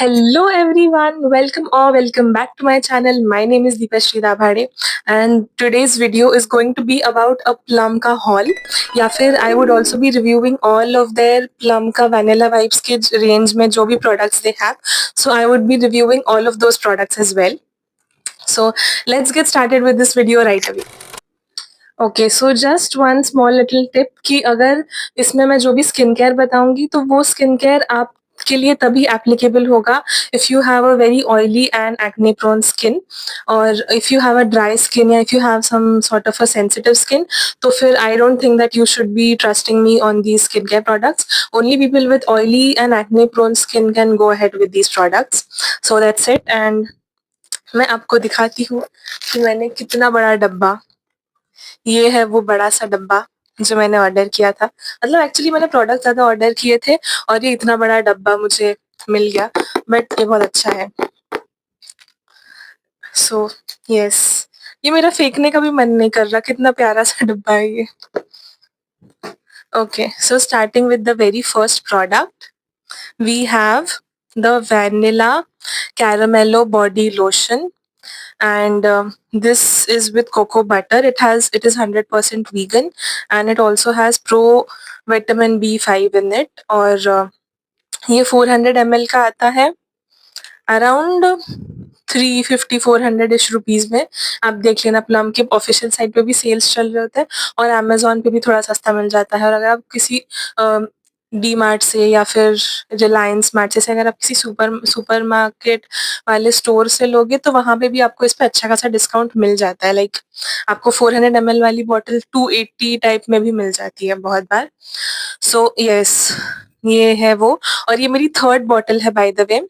Hello everyone, welcome or welcome back to my channel. My name is Deepashri Dabhade and today's video is going to be about a Plum का haul या फिर I would also be reviewing all of their Plum का Vanilla Vibes के range में जो भी products they have. So I would be reviewing all of those products as well. So let's get started with this video right away. Okay so just one small little tip कि अगर इसमें मैं जो भी skin care बताऊंगी तो वो skin care आपके लिए तभी एप्लीकेबल होगा if you have a very oily and acne prone skin और if you have a dry skin या if you have some sort of a sensitive skin तो फिर I don't think that you should be trusting me on these skin care products only people with oily and acne prone skin can go ahead with these products so that's it and मैं आपको दिखाती हूँ कि मैंने कितना बड़ा डब्बा ये है वो बड़ा-सा डब्बा जो मैंने ऑर्डर किया था। मतलब एक्चुअली मैंने प्रोडक्ट ज़्यादा ऑर्डर किए थे और ये इतना बड़ा डब्बा मुझे मिल गया, बट ये बहुत अच्छा है। सो येस, ये मेरा फेंकने का भी मन नहीं कर रहा, कितना प्यारा-सा डब्बा है ये। Okay, so starting with the very first product, we have the vanilla caramello body lotion. And this is with cocoa butter. It is 100% vegan and it also has pro vitamin B5 in it. और ये 400 ml का आता है around 350-400 इश rupees में. आप देख लेना, प्लम के ऑफिशियल साइट पे भी सेल्स चल रहे होते हैं और अमेज़न पे भी थोड़ा सस्ता मिल जाता है. और अगर आप किसी डी मार्ट से या फिर रिलायंस मार्ट से अगर आप किसी सुपरमार्केट वाले स्टोर से लोगे तो वहाँ पे भी आपको इस पे अच्छा खासा डिस्काउंट मिल जाता है. लाइक आपको 400 ml वाली बॉटल 280 टाइप में भी मिल जाती है बहुत बार. सो येस, ये है वो. और ये मेरी थर्ड बॉटल है बाय द वे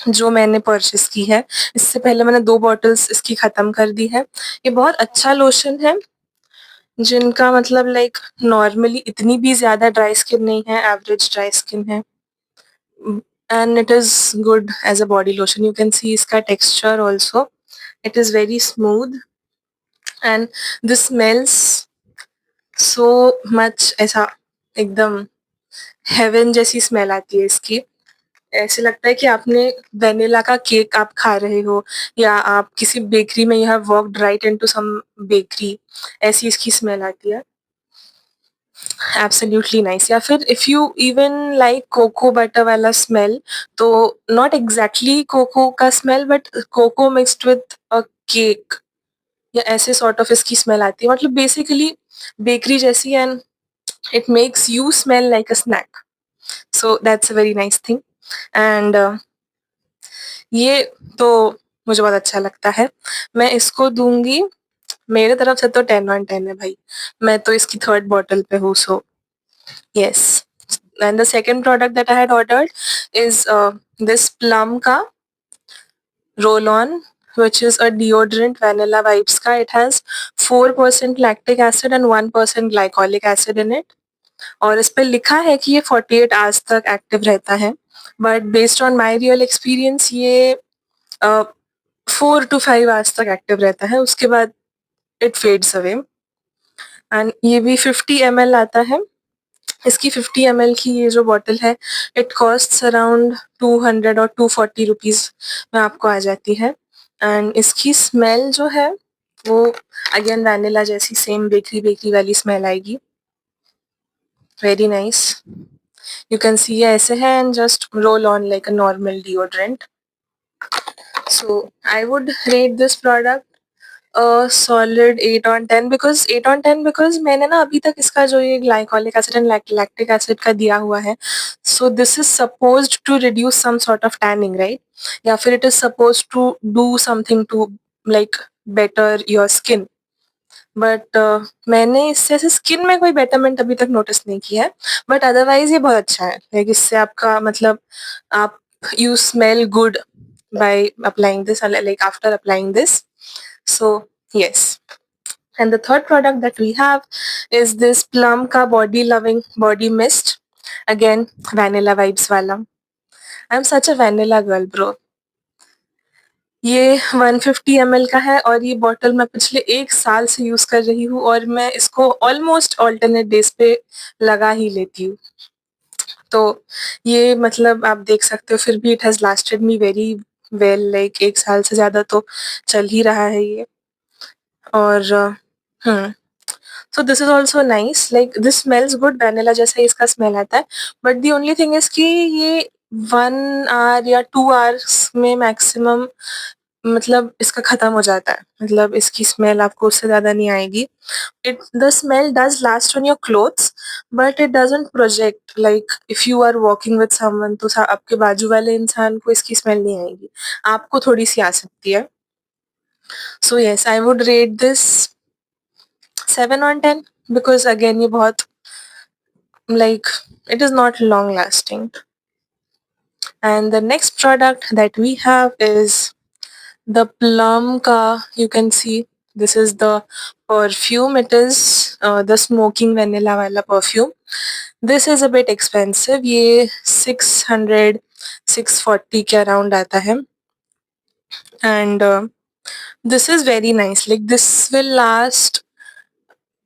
जो मैंने परचेस की है. इससे पहले मैंने 2 बॉटल्स इसकी खत्म कर दी है. ये बहुत अच्छा लोशन है जिनका मतलब लाइक नॉर्मली इतनी भी ज़्यादा ड्राई स्किन नहीं है, एवरेज ड्राई स्किन है. And it is good as a body lotion. You can see इसका texture also. It is very smooth and this smells so much. ऐसा एकदम हेवन जैसी स्मेल आती है इसकी. ऐसे लगता है कि आपने वेनिला का केक आप खा रहे हो या आप किसी बेकरी में you have walked right into some bakery, ऐसी इसकी स्मेल आती है. Absolutely nice. या फिर if you even like cocoa butter वाला स्मेल तो नॉट एग्जैक्टली कोको का smell but cocoa mixed with a cake या ऐसे सॉर्ट ऑफ इसकी स्मेल आती है. मतलब बेसिकली बेकरी जैसी and it makes you smell like a snack. So that's a very nice thing. And ये तो मुझे बहुत अच्छा लगता है. मैं इसको दूँगी, मेरे तरफ से तो 10 ऑन 10 है भाई. मैं तो इसकी थर्ड बॉटल पे हूँ. So yes. And the second product that I had ordered is this Plum का roll on which is a deodorant vanilla vibes का. It has 4% lactic acid and 1% glycolic acid in it. और इस पे लिखा है कि ये 48 आवर्स तक एक्टिव रहता है, but based on my real experience ये 4 to 5 आवर्स तक एक्टिव रहता है, उसके बाद इट फेड्स अवे. एंड ये भी 50 ml आता है. इसकी 50 ml की ये जो बॉटल है इट कॉस्ट्स अराउंड 200 और 240 रुपीज़ में आपको आ जाती है. एंड इसकी स्मेल जो है वो अगेन वैनिला जैसी सेम बेकरी वाली स्मेल आएगी. Very nice. You can see ऐसे है and just roll on like a normal deodorant. So I would rate this product a solid 8 on 10 because मैंने ना अभी तक इसका जो ये glycolic acid and lactic acid का दिया हुआ है. So this is supposed to reduce some sort of tanning, right? या फिर it is supposed to do something to like better your skin. But मैंने इससे ऐसे स्किन में कोई बेटरमेंट अभी तक नोटिस नहीं किया है. बट अदरवाइज ये बहुत अच्छा है. लाइक इससे आपका मतलब आप you smell good by applying this, like after applying this. So yes. And the third product that we have is this Plum का body loving body mist. Again vanilla vibes वाला. I am such a vanilla girl bro. ये 150 ml का है और ये bottle मैं पिछले 1 साल से यूज़ कर रही हूँ और मैं इसको ऑलमोस्ट अल्टरनेट डेज़ पे लगा ही लेती हूँ. तो ये मतलब आप देख सकते हो फिर भी it has lasted me very well, like 1 साल से ज़्यादा तो चल ही रहा है ये। और हुँ, so this is also nice, like this smells good, vanilla जैसा ही इसका स्मेल आता है। But the only thing is कि ये 1 आवर या 2 आवर्स में मैक्सिमम मतलब इसका खत्म हो जाता है। मतलब इसकी स्मेल आपको उससे ज़्यादा नहीं आएगी। The smell does last on your clothes, but it doesn't project. Like if you are walking with someone, तो आपके बाजू वाले इंसान को इसकी स्मेल नहीं आएगी, आपको थोड़ी सी आ सकती है। So yes, I would rate this 7 on 10 because again ये बहुत like it is not long lasting. And the next product that we have is the Plum ka. You can see this is the perfume. It is the smoking vanilla wala perfume. This is a bit expensive. ये 600 640 के around आता है. And this is very nice. Like this will last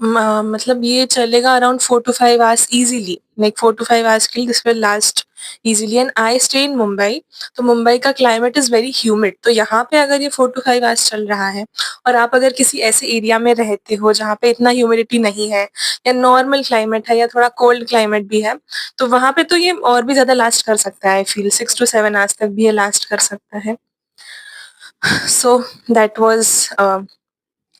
मतलब ये चलेगा around 4 to 5 hours easily, like 4 to 5 hours के लिए this will last easily. And I stay in Mumbai, तो मुंबई का क्लाइमेट इज़ वेरी ह्यूमिड, तो यहाँ पे अगर ये 4 to 5 आवर्स चल रहा है और आप अगर किसी ऐसे एरिया में रहते हो जहाँ पे इतना ह्यूमिडिटी नहीं है या नॉर्मल क्लाइमेट है या थोड़ा कोल्ड क्लाइमेट भी है, तो वहाँ पे तो ये और भी ज़्यादा लास्ट कर सकता है। आई फील 6 to 7 आवर्स तक भी ये लास्ट कर सकता है। So that was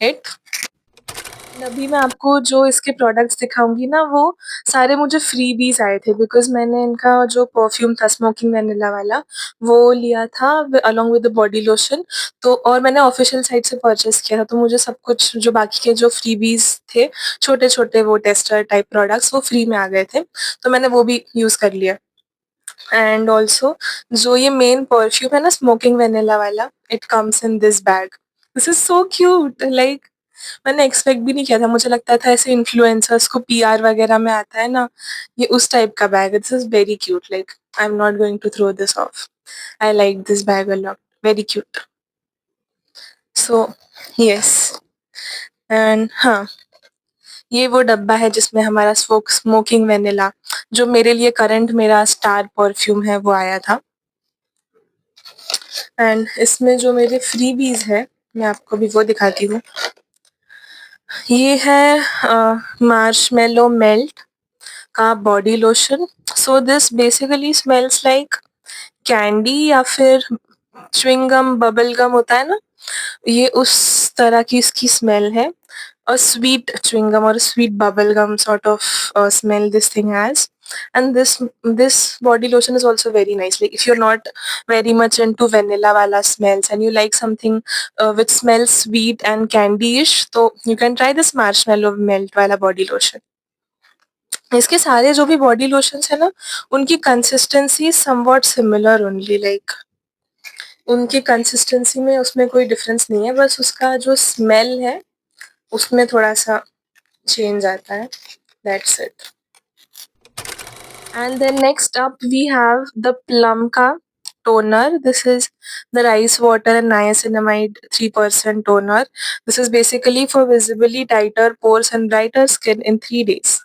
it. अभी मैं आपको जो इसके प्रोडक्ट्स दिखाऊँगी ना, वो सारे मुझे फ्रीबीज़ आए थे बिकॉज़ मैंने इनका जो परफ्यूम था स्मोकिंग वैनिला वाला, वो लिया था along with the body lotion. तो और मैंने ऑफ़िशियल साइट से परचेज़ किया था, तो मुझे सब कुछ जो बाकी के जो फ्रीबीज़ थे, छोटे-छोटे वो टेस्टर टाइप प्रोडक्ट्स वो फ्री में आ गए थे, तो मैंने वो भी यूज़ कर लिया। एंड ऑल्सो जो ये मेन परफ्यूम है ना स्मोकिंग वैनिला वाला, it comes in this bag. This is so cute, like मैंने एक्सपेक्ट भी नहीं किया था। मुझे लगता था ऐसे इन्फ्लुएंसर्स को पीआर वगैरह में आता है ना, ये उस टाइप का बैग है। This is very cute, like I am not going to throw this off. I like this bag a lot, very cute. So yes, and हाँ, ये वो डब्बा है जिसमें हमारा स्मोकिंग वैनिला जो मेरे लिए करंट मेरा स्टार परफ्यूम है वो आया था। एंड इसमें जो मेरे फ्रीबीज़ है, मैं आपको अभी वो दिखाती हूँ। ये है मार्शमेलो मेल्ट का body lotion. So this basically smells like candy या फिर च्युइंग गम, बबल गम होता है ना, ये उस तरह की इसकी स्मेल है। A sweet chewing gum or a sweet bubble gum sort of smell this thing has. And this body lotion is also very nice. Like if you're not very much into vanilla wala smells and you like something which smells sweet and candy-ish, so you can try this marshmallow melt wala body lotion. इसके सारे जो भी body lotions है ना, उनकी consistency somewhat similar only, like उनकी consistency में उसमें कोई डिफरेंस नहीं है, बस उसका जो स्मेल है उसमें थोड़ा-सा चेंज आता है, that's it. And then next up we have the Plumka toner. This is the rice water and niacinamide 3% toner. This is basically for visibly tighter pores and brighter skin in 3 days.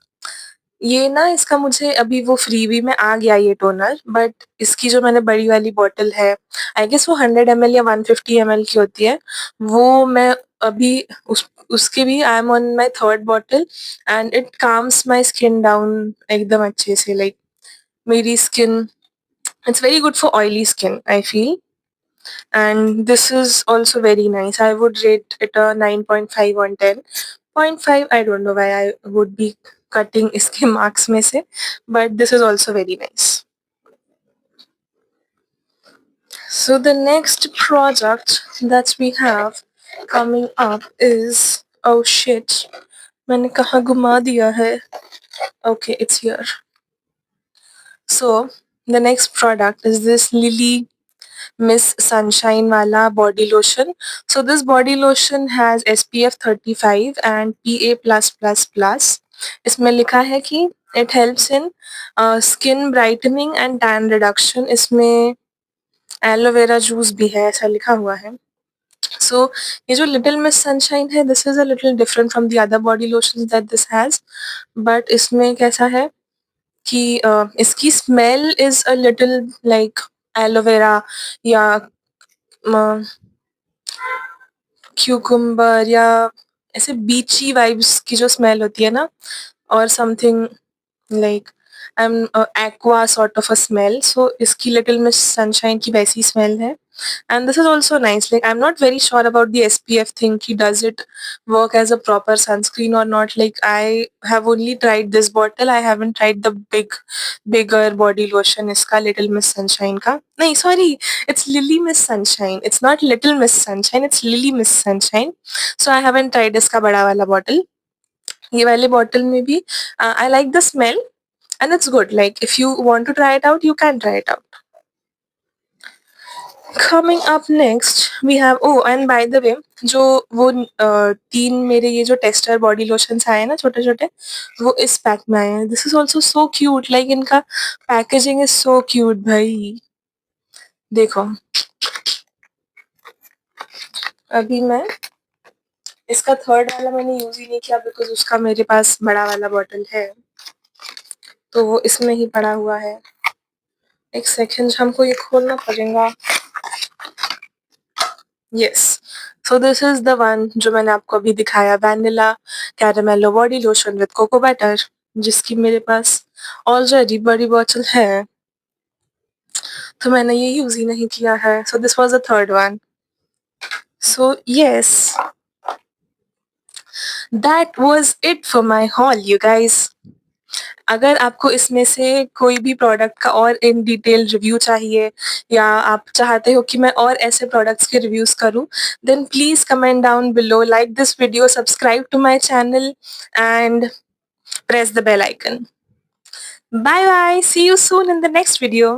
ये ना इसका मुझे अभी वो freebie में आ गया ये toner, but इसकी जो मैंने बड़ी वाली बॉटल है, आई गेस वो 100 ml या 150 ml की होती है, वो मैं अभी उसकी भी I am on my third bottle and it calms my skin down एकदम अच्छे से, लाइक मेरी skin, it's very good for oily skin I feel. And this is also very nice, I would rate it a 9.5 on 10. 0.5 I don't know why I would be cutting इसके marks में से, but this is also very nice. So the next project that we have coming up is, oh shit, मैंने कहाँ घुमा दिया है? Okay, it's here. So the next product is this Lily Miss Sunshine wala body lotion. So this body lotion has SPF 35 and PA+++. इसमें लिखा है कि it helps in skin brightening and tan reduction. इसमें aloe vera juice भी है, ऐसा लिखा हुआ है। So ये जो Little Miss Sunshine है, this is a little different from the other body lotions that this has. But इसमें कैसा है? कि इसकी smell is a little like aloe vera या म क्यूकम्बर या ऐसे बीची वाइब्स की जो स्मेल होती है ना, और something like aqua sort of a smell, so इसकी लिटिल मिस सनशाइन की वैसी स्मेल है। And this is also nice, like I am not very sure about the SPF thing कि does it work as a proper sunscreen or not. Like I have only tried this bottle, I haven't tried the bigger body lotion इसका Little Miss Sunshine का। नहीं, sorry, it's Lily Miss Sunshine, it's not Little Miss Sunshine, it's Lily Miss Sunshine। so I haven't tried इसका बड़ा वाला bottle। ये वाले bottle में भी I like the smell and it's good, like if you want to try it out you can try it out। Coming up next we have, oh and by the way, जो वो 3 मेरे ये जो tester body lotions आए हैं ना छोटे-छोटे, वो इस पैक में आए हैं। This is also so cute, like इनका पैकेजिंग इज़ सो क्यूट भाई। देखो, अभी मैं इसका थर्ड वाला मैंने यूज़ ही नहीं किया बिकॉज़ उसका मेरे पास बड़ा वाला बॉटल है, तो वो इसमें ही पड़ा हुआ है। एक सेकंड, हमको ये खोलना पड़ेगा। Yes, so this is the one जो मैंने आपको अभी दिखाया, vanilla caramello body lotion with cocoa butter, जिसकी मेरे पास ऑलरेडी बड़ी बॉटल है, तो मैंने ये यूज़ ही नहीं किया है। So this was the third one. So yes, that was it for my hall you guys. अगर आपको इसमें से कोई भी प्रोडक्ट का और इन डिटेल रिव्यू चाहिए या आप चाहते हो कि मैं और ऐसे प्रोडक्ट्स के रिव्यूज़ करूँ, then please comment down below, like this video, subscribe to my channel and press the bell icon. Bye bye. See you soon in the next video.